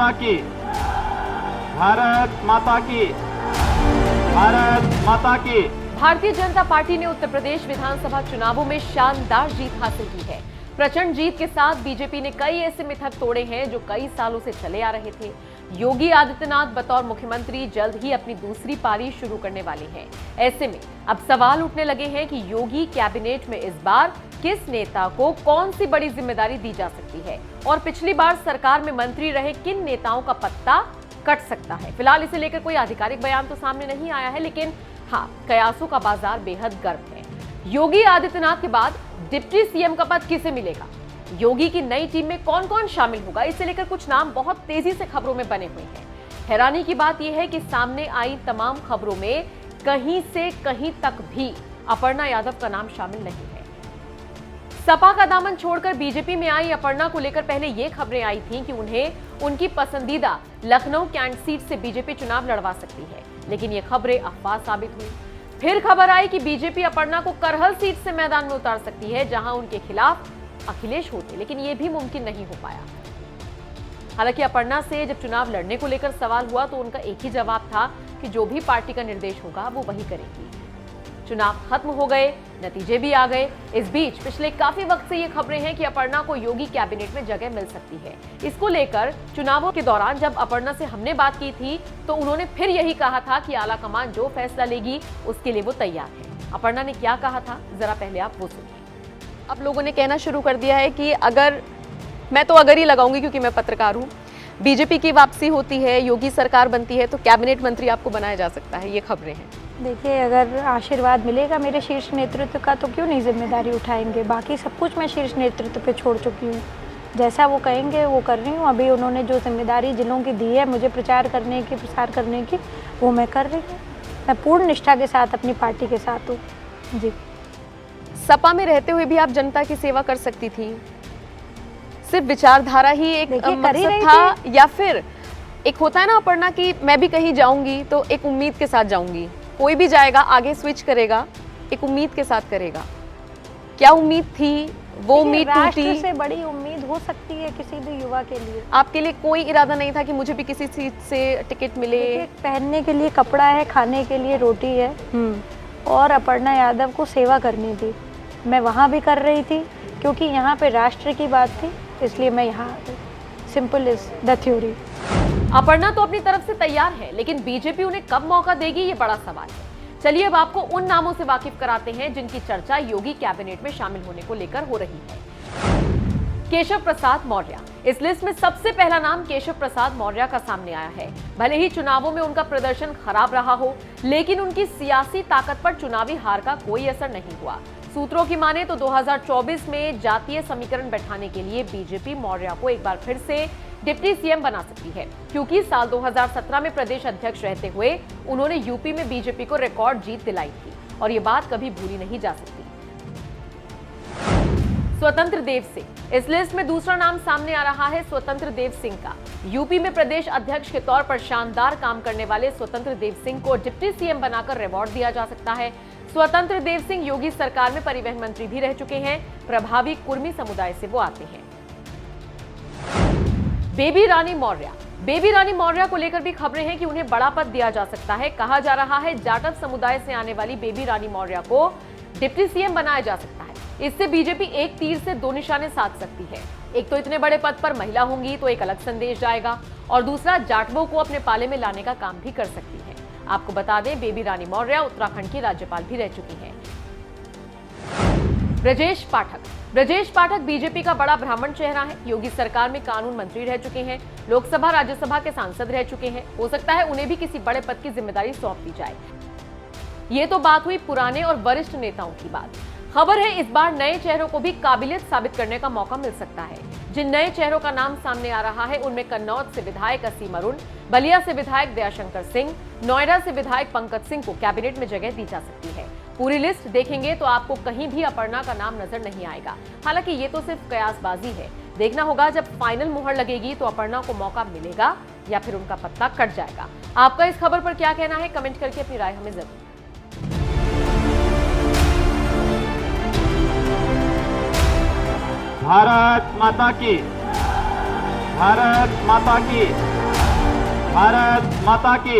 माता की, भारत माता की, भारत माता की। भारतीय जनता पार्टी ने उत्तर प्रदेश विधानसभा चुनावों में शानदार जीत हासिल की है। प्रचंड जीत के साथ बीजेपी ने कई ऐसे मिथक तोड़े हैं जो कई सालों से चले आ रहे थे। योगी आदित्यनाथ बतौर मुख्यमंत्री जल्द ही अपनी दूसरी पारी शुरू करने वाले हैं। ऐसे में अब सवाल उठने लगे हैं कि योगी कैबिनेट में इस बार किस नेता को कौन सी बड़ी जिम्मेदारी दी जा सकती है और पिछली बार सरकार में मंत्री रहे किन नेताओं का पत्ता कट सकता है। फिलहाल इसे लेकर कोई आधिकारिक बयान तो सामने नहीं आया है, लेकिन हाँ, कयासों का बाजार बेहद गर्म है। योगी आदित्यनाथ के बाद डिप्टी सीएम का पद किसे मिलेगा? योगी की नई टीम में कौन कौन शामिल होगा? इसे लेकर कुछ नाम बहुत तेजी से खबरों में बने हुए हैं। हैरानी की बात यह है कि सामने आई तमाम खबरों में कहीं से कहीं तक भी अपर्णा यादव का नाम शामिल नहीं है। सपा का दामन छोड़कर बीजेपी में आई अपर्णा को लेकर पहले ये खबरें आई थीं कि उन्हें उनकी पसंदीदा लखनऊ कैंट सीट से बीजेपी चुनाव लड़वा सकती है, लेकिन ये खबरें अफवाह साबित हुई। फिर खबर आई कि बीजेपी अपर्णा को करहल सीट से मैदान में उतार सकती है, जहां उनके खिलाफ अखिलेश होते, लेकिन ये भी मुमकिन नहीं हो पाया। हालांकि अपर्णा से जब चुनाव लड़ने को लेकर सवाल हुआ तो उनका एक ही जवाब था कि जो भी पार्टी का निर्देश होगा वो वही करेगी। चुनाव खत्म हो गए, नतीजे भी आ गए। इस बीच पिछले काफी वक्त से ये खबरें हैं कि अपर्णा को योगी कैबिनेट में जगह मिल सकती है। इसको लेकर चुनावों के दौरान जब अपर्णा से हमने बात की थी तो उन्होंने फिर यही कहा था कि आला कमान जो फैसला लेगी उसके लिए वो तैयार है। अपर्णा ने क्या कहा था, जरा पहले आप वो सुनिए। अब लोगों ने कहना शुरू कर दिया है कि अगर ही लगाऊंगी क्योंकि मैं पत्रकार हूँ, बीजेपी की वापसी होती है, योगी सरकार बनती है तो कैबिनेट मंत्री आपको बनाया जा सकता है, ये खबरें हैं। देखिए, अगर आशीर्वाद मिलेगा मेरे शीर्ष नेतृत्व का तो क्यों नहीं जिम्मेदारी उठाएंगे। बाकी सब कुछ मैं शीर्ष नेतृत्व पे छोड़ चुकी हूँ, जैसा वो कहेंगे वो कर रही हूँ। अभी उन्होंने जो जिम्मेदारी जिलों की दी है मुझे प्रचार करने की, प्रसार करने की, वो मैं कर रही हूँ। मैं पूर्ण निष्ठा के साथ अपनी पार्टी के साथ हूँ। जी, सपा में रहते हुए भी आप जनता की सेवा कर सकती थी, सिर्फ विचारधारा ही एक मकसद था या फिर एक होता है ना अपर्णा की मैं भी कहीं जाऊंगी तो एक उम्मीद के साथ जाऊंगी, कोई भी जाएगा आगे स्विच करेगा, एक उम्मीद के साथ करेगा। क्या उम्मीद थी? वो उम्मीद टूटी। राष्ट्र से बड़ी उम्मीद हो सकती है किसी भी युवा के लिए। आपके लिए कोई इरादा नहीं था कि मुझे भी किसी सीट से टिकट मिले? पहनने के लिए कपड़ा है, खाने के लिए रोटी है, और अपर्णा यादव को सेवा करनी थी। मैं वहाँ भी कर रही थी क्योंकि यहाँ पे राष्ट्र की बात थी, इसलिए मैं यहाँ। Simple is the theory. Aparna तो अपनी तरफ से तैयार है, लेकिन बीजेपी उन्हें कब मौका देगी, ये बड़ा सवाल है। चलिए अब आपको उन नामों से वाकिफ कराते हैं जिनकी चर्चा योगी कैबिनेट में शामिल होने को लेकर हो रही है। केशव प्रसाद मौर्य। इस लिस्ट में सबसे पहला नाम केशव प्रसाद मौर्य का सामने आया है। भले ही चुनावों में उनका प्रदर्शन खराब रहा हो, लेकिन उनकी सियासी ताकत पर चुनावी हार का कोई असर नहीं हुआ। सूत्रों की माने तो 2024 में जातीय समीकरण बैठाने के लिए बीजेपी मौर्य को एक बार फिर से डिप्टी सीएम बना सकती है, क्योंकि साल 2017 में प्रदेश अध्यक्ष रहते हुए उन्होंने यूपी में बीजेपी को रिकॉर्ड जीत दिलाई थी और ये बात कभी भूली नहीं जा सकती। स्वतंत्र देव सिंह। इस लिस्ट में दूसरा नाम सामने आ रहा है स्वतंत्र देव सिंह का। यूपी में प्रदेश अध्यक्ष के तौर पर शानदार काम करने वाले स्वतंत्र देव सिंह को डिप्टी सीएम बनाकर रिवॉर्ड दिया जा सकता है। स्वतंत्र देव सिंह योगी सरकार में परिवहन मंत्री भी रह चुके हैं। प्रभावी कुर्मी समुदाय से वो आते हैं। बेबी रानी मौर्य। बेबी रानी मौर्य को लेकर भी खबरें हैं कि उन्हें बड़ा पद दिया जा सकता है। कहा जा रहा है जाटव समुदाय से आने वाली बेबी रानी मौर्य को डिप्टी सीएम बनाया जा सकता है। इससे बीजेपी एक तीर से दो निशाने साध सकती है। एक तो इतने बड़े पद पर महिला होंगी तो एक अलग संदेश जाएगा, और दूसरा जाटवों को अपने पाले में लाने का काम भी कर सकती है। आपको बता दें, बेबी रानी मौर्य उत्तराखंड की राज्यपाल भी रह चुकी हैं। ब्रजेश पाठक। ब्रजेश पाठक बीजेपी का बड़ा ब्राह्मण चेहरा है। योगी सरकार में कानून मंत्री रह चुके हैं, लोकसभा राज्यसभा के सांसद रह चुके हैं। हो सकता है उन्हें भी किसी बड़े पद की जिम्मेदारी सौंप दी जाए। ये तो बात हुई पुराने और वरिष्ठ नेताओं की बात। खबर है इस बार नए चेहरों को भी काबिलियत साबित करने का मौका मिल सकता है। जिन नए चेहरों का नाम सामने आ रहा है उनमें कन्नौज से विधायक असीम अरुण, बलिया से विधायक दयाशंकर सिंह, नोएडा से विधायक पंकज सिंह को कैबिनेट में जगह दी जा सकती है। पूरी लिस्ट देखेंगे तो आपको कहीं भी अपर्णा का नाम नजर नहीं आएगा। हालांकि ये तो सिर्फ कयासबाजी है। देखना होगा जब फाइनल मुहर लगेगी तो अपर्णा को मौका मिलेगा या फिर उनका पत्ता कट जाएगा। आपका इस खबर पर क्या कहना है, कमेंट करके अपनी राय हमें जरूर। भारत माता की, भारत माता की। भारत माता की